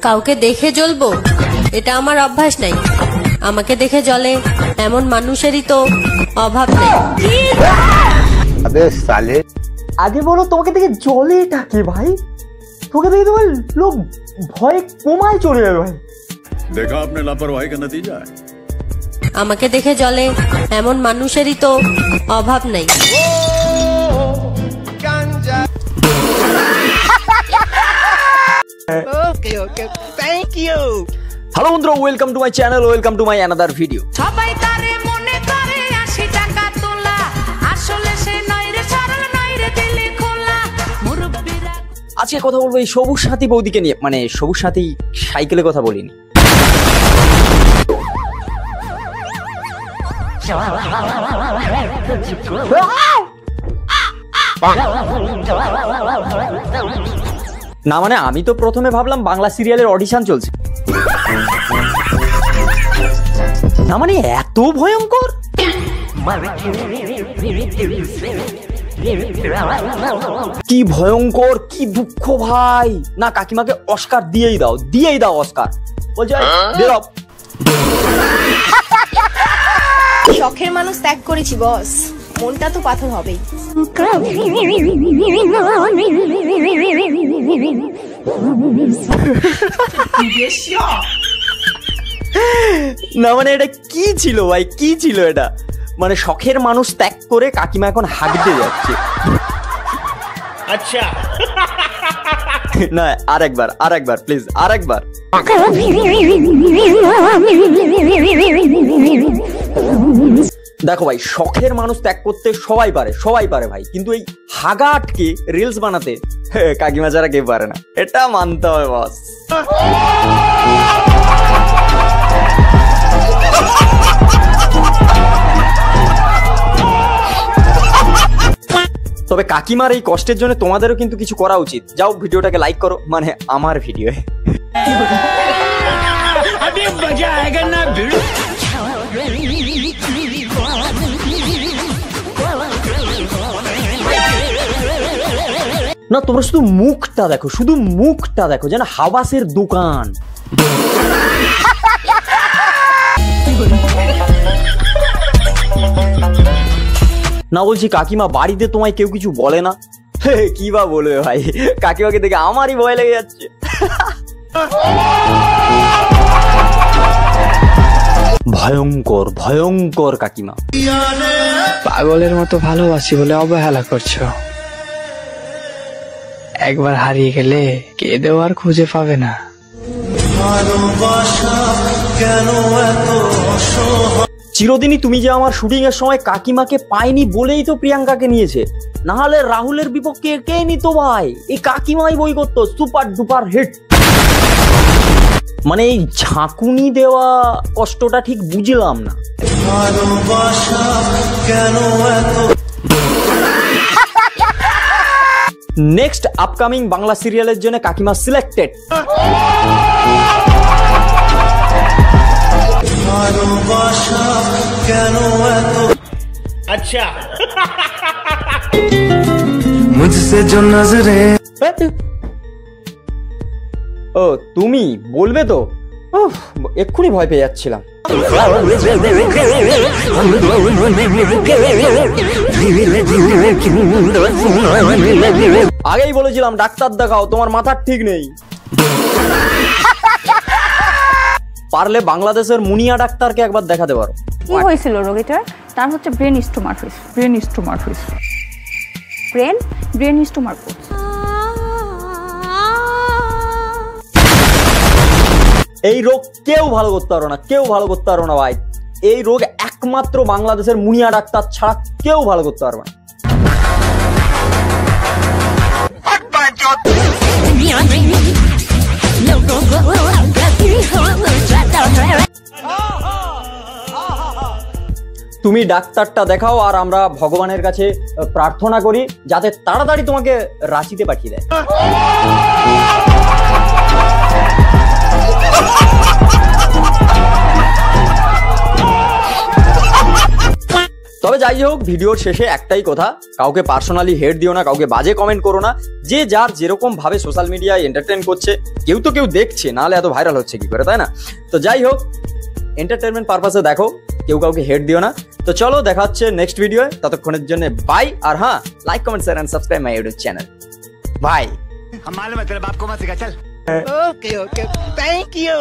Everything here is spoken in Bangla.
কাউকে দেখে জ্বলবো এটা আমার অভ্যাস নাই। আমাকে দেখে জ্বলে এমন মানুষেরই তো অভাব নেই। আবে সালে, আগে বলো তোমাকে দেখে জ্বলে এটা কি ভাই? তোকে দেখে তোমার লোক ভয়ে কোমায় চলে যাবে ভাই। देखा आपने लापरवाही का नतीजा है। আমাকে দেখে জ্বলে এমন মানুষেরই তো অভাব নেই। Okay, okay. Thank you. Hello বন্ধুরা, welcome to my channel, welcome to my another video. সবাই তারে মনে করে 80 টাকা তোলা, আসলে সে নয় রে সরল নয় রে দিলে খোলা মুরব্বিরা। আজকে কথা বলবো এই সবুজ সাথী বৌদিকে নিয়ে, মানে সবুজ সাথী সাইকেলের কথা বলিনি। না মানে আমি তো প্রথমে ভাবলাম বাংলা সিরিয়ালের অডিশন চলছে। না মানে এত ভয়ঙ্কর? কি ভয়ঙ্কর, কি দুঃখ ভাই। না কাকিমাকে অস্কার দিয়েই দাও অস্কার। বলছে বেরো। শখের মানুষ ত্যাগ করেছি বস, মনটা তো পাথর হবেই। না মানে এটা কি ছিল ভাই, কি ছিল এটা? মানে শখের মানুষ ত্যাগ করে কাকিমা এখন হাঁটতে যাচ্ছে। আচ্ছা না আরেকবার প্লিজ, আরেকবার। দেখো ভাই, শখের মানুষ ত্যাগ করতে সবাই পারে ভাই, কিন্তু এই হাগা আটকে রিলস বানাতে কাকিমা ছাড়া কেউ পারে না, এটা মানতে হবে বস। তবে কাকিমার এই কষ্টের জন্য তোমাদেরও কিন্তু কিছু করা উচিত। যাও ভিডিওটাকে লাইক করো, মানে আমার ভিডিও। না তোমরা শুধু মুখটা দেখো, যেন হাওয়াসের দোকান। না বলছি কাকিমা, বাড়িতে তোমায় কেউ কিছু বলে না? কি বা বলবে ভাই, কাকিমাকে দেখে আমারই ভয় লেগে যাচ্ছে। ভয়ঙ্কর কাকিমা। পাগলের মতো ভালোবাসি বলে অবহেলা করছো। একবার হারিয়ে গেলে কেঁদেও আর খুঁজে পাবে না। চিরদিনই তুমি যে আমার শুটিং এর সময় কাকিমাকে পাইনি বলেই তো প্রিয়াঙ্কাকে নিয়েছে, না হলে রাহুলের বিপক্ষে কে নিত ভাই? এই কাকিমাই বই করতো সুপার ডুপার হিট। মানে এই ঝাঁকুনি দেওয়া কষ্টটা ঠিক বুঝলাম না। নেক্সট আপকামিং বাংলা সিরিয়ালের জন্য কাকিমা সিলেক্টেড। আচ্ছা মুঝসে जो नजरे। ও তুমি বলবে তো? এক্ষুনি ভয় পেয়ে যাচ্ছিলাম। আগেই বলেছিলাম ডাক্তার দেখাও, তোমার মাথার ঠিক নেই। পারলে বাংলাদেশের মুনিয়া ডাক্তারকে একবার দেখাতে পারো। কি হয়েছিল রোগীটার? তার হচ্ছে ব্রেন স্টোমার। এই রোগ কেউ ভালো করতে পারো না ভাই। এই রোগ একমাত্র বাংলাদেশের মুনিয়া ডাক্তার ছাড়া কেউ ভালো করতে পারবে না। তুমি ডাক্তারটা দেখাও, আর আমরা ভগবানের কাছে প্রার্থনা করি যাতে তাড়াতাড়ি তোমাকে রাঁচিতে পাঠিয়ে দেয়। তবে যাই হোক, ভিডিওর শেষে একটাই কথা, কাউকে পার্সোনালি হেট দিও না, কাউকে বাজে কমেন্ট করো না। যে যার যেরকম ভাবে সোশ্যাল মিডিয়ায় এন্টারটেইন করছে, কেউ তো কেউ দেখছে, নাহলে এত ভাইরাল হচ্ছে কি করে, তাই না? তো যাই হোক, এন্টারটেনমেন্ট পারপাসে দেখো, কেউ কাউকে হেট দিও না। তো চলো, দেখা হচ্ছে নেক্সট ভিডিও। ততক্ষণের জন্য বাই। আর হ্যাঁ, like comment share and subscribe my YouTube channel. Bye. हम मालूम है तेरे बाप को मत सिखा चल। Okay okay thank you.